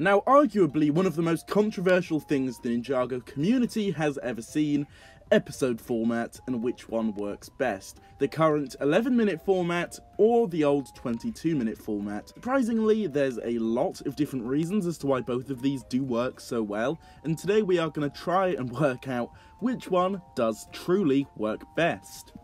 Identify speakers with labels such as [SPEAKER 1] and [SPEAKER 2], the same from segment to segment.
[SPEAKER 1] Now, arguably one of the most controversial things the Ninjago community has ever seen, episode format and which one works best. The current 11-minute format or the old 22-minute format. Surprisingly, there's a lot of different reasons as to why both of these do work so well, and today we are going to try and work out which one does truly work best.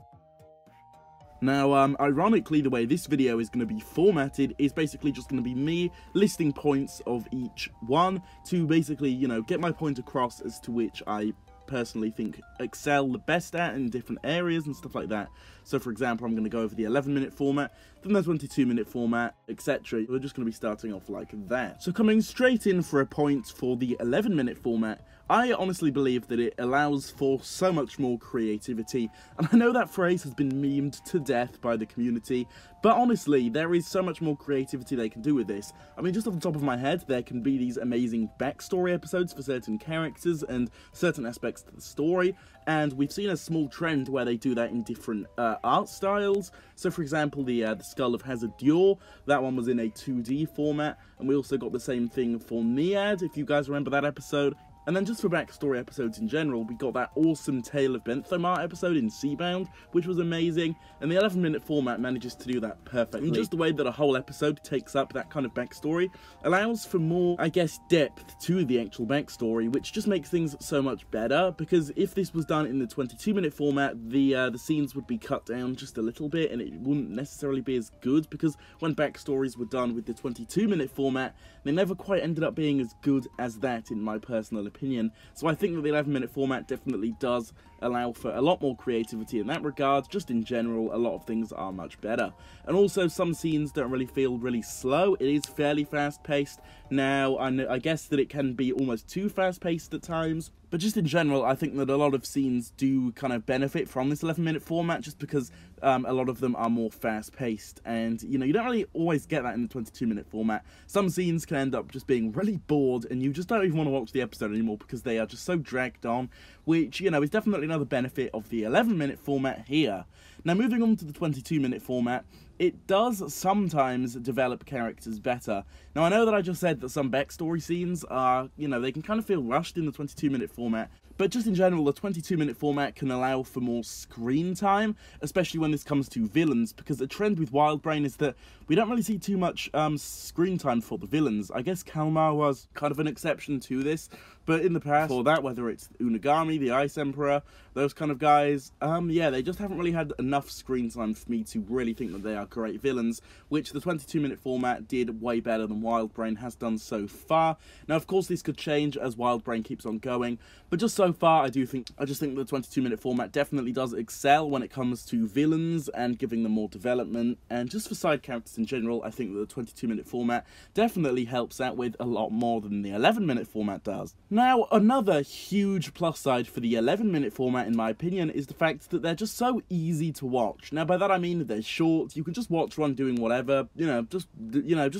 [SPEAKER 1] Now, ironically, the way this video is going to be formatted is basically just going to be me listing points of each one to basically, get my point across as to which I personally think excel the best at in different areas and stuff like that. So for example, I'm going to go over the 11-minute format, then the 22-minute format, etc. We're just going to be starting off like that. So coming straight in for a point for the 11-minute format, I honestly believe that it allows for so much more creativity, and I know that phrase has been memed to death by the community, but honestly, there is so much more creativity they can do with this. I mean, just off the top of my head, there can be these amazing backstory episodes for certain characters and certain aspects to the story, and we've seen a small trend where they do that in different art styles. So for example, the Skull of Hazard-Dior, that one was in a 2D format, and we also got the same thing for Niad, if you guys remember that episode. And then just for backstory episodes in general, we got that awesome Tale of Benthomar episode in Seabound, which was amazing, and the 11-minute format manages to do that perfectly. And just the way that a whole episode takes up that kind of backstory allows for more, I guess, depth to the actual backstory, which just makes things so much better, because if this was done in the 22-minute format, the scenes would be cut down just a little bit, and it wouldn't necessarily be as good, because when backstories were done with the 22-minute format, they never quite ended up being as good as that, in my personal opinion. So I think that the 11-minute format definitely does allow for a lot more creativity in that regard. Just in general, a lot of things are much better. And also, some scenes don't really feel really slow. It is fairly fast-paced. Now, I guess that it can be almost too fast-paced at times, but just in general, I think that a lot of scenes do kind of benefit from this 11-minute format, just because a lot of them are more fast-paced, and, you don't really always get that in the 22-minute format. Some scenes can end up just being really bored, and you just don't even want to watch the episode anymore because they are just so dragged on, which, is definitely another benefit of the 11-minute format here. Now, moving on to the 22-minute format, it does sometimes develop characters better. Now, I know that I just said that some backstory scenes are, they can kind of feel rushed in the 22-minute format, but just in general, the 22-minute format can allow for more screen time, especially when this comes to villains, because the trend with Wildbrain is that we don't really see too much screen time for the villains. I guess Kalmar was kind of an exception to this, but in the past, for that, whether it's Unagami, the Ice Emperor, those kind of guys, yeah, they just haven't really had enough screen time for me to really think that they are great villains, which the 22-minute format did way better than Wildbrain has done so far. Now, of course, this could change as Wildbrain keeps on going, but just so far, I just think the 22-minute format definitely does excel when it comes to villains and giving them more development, and just for side characters in general, I think that the 22-minute format definitely helps out with a lot more than the 11-minute format does. Now, another huge plus side for the 11-minute format, in my opinion, is the fact that they're just so easy to watch. Now, by that I mean they're short, you can just watch one doing whatever, just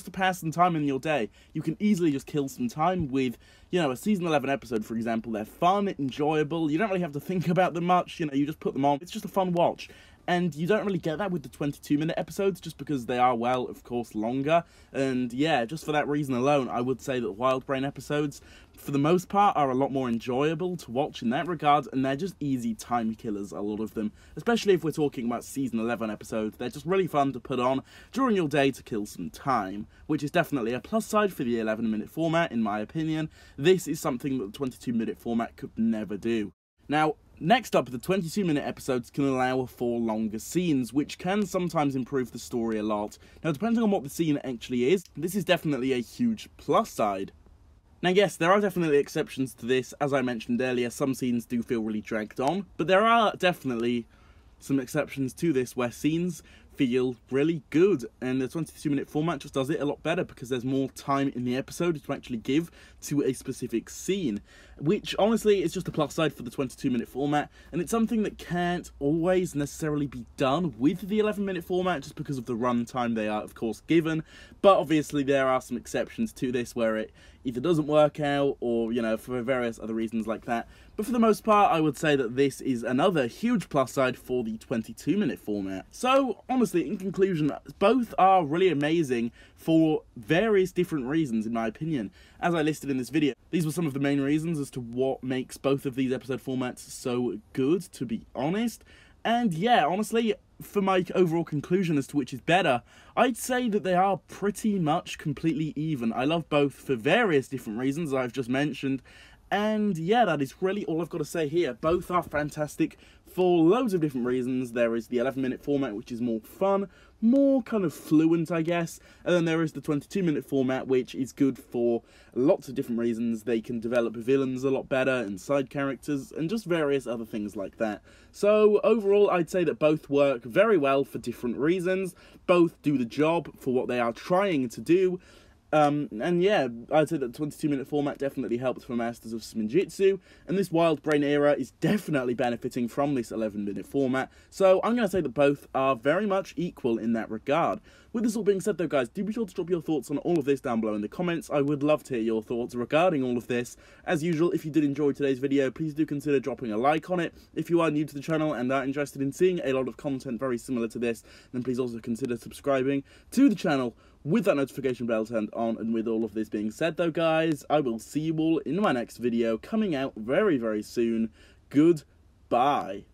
[SPEAKER 1] to pass some time in your day. You can easily just kill some time with, a season 11 episode, for example. They're fun, enjoyable, you don't really have to think about them much, you just put them on, it's just a fun watch. And you don't really get that with the 22-minute episodes, just because they are, well, of course, longer. And yeah, just for that reason alone, I would say that Wildbrain episodes, for the most part, are a lot more enjoyable to watch in that regard, and they're just easy time killers, a lot of them. Especially if we're talking about season 11 episodes, they're just really fun to put on during your day to kill some time, which is definitely a plus side for the 11-minute format, in my opinion. This is something that the 22-minute format could never do. Now, next up, the 22-minute episodes can allow for longer scenes, which can sometimes improve the story a lot. Now, depending on what the scene actually is, this is definitely a huge plus side. Now yes, there are definitely exceptions to this. As I mentioned earlier, some scenes do feel really dragged on, but there are definitely some exceptions to this where scenes feel really good, and the 22-minute format just does it a lot better because there's more time in the episode to actually give to a specific scene. which honestly is just a plus side for the 22-minute format, and it's something that can't always necessarily be done with the 11-minute format just because of the runtime they are of course given. But obviously there are some exceptions to this where it either doesn't work out or, you know, for various other reasons like that. But for the most part, I would say that this is another huge plus side for the 22-minute format. So honestly, in conclusion, both are really amazing for various different reasons in my opinion. As I listed in this video, these were some of the main reasons as to what makes both of these episode formats so good, to be honest. And yeah, honestly, for my overall conclusion as to which is better, I'd say that they are pretty much completely even. I love both for various different reasons I've just mentioned. And yeah, that is really all I've got to say here. Both are fantastic for loads of different reasons. There is the 11-minute format, which is more fun, more kind of fluent, I guess. And then there is the 22-minute format, which is good for lots of different reasons. They can develop villains a lot better and side characters and just various other things like that. So overall, I'd say that both work very well for different reasons. Both do the job for what they are trying to do. And yeah, I'd say that the 22-minute format definitely helped for Masters of Ninjago, and this Wild Brain era is definitely benefiting from this 11-minute format, so I'm going to say that both are very much equal in that regard. With this all being said though guys, do be sure to drop your thoughts on all of this down below in the comments. I would love to hear your thoughts regarding all of this. As usual, if you did enjoy today's video, please do consider dropping a like on it. If you are new to the channel and are interested in seeing a lot of content very similar to this, then please also consider subscribing to the channel with that notification bell turned on. And with all of this being said though guys, I will see you all in my next video coming out very, very soon. Goodbye.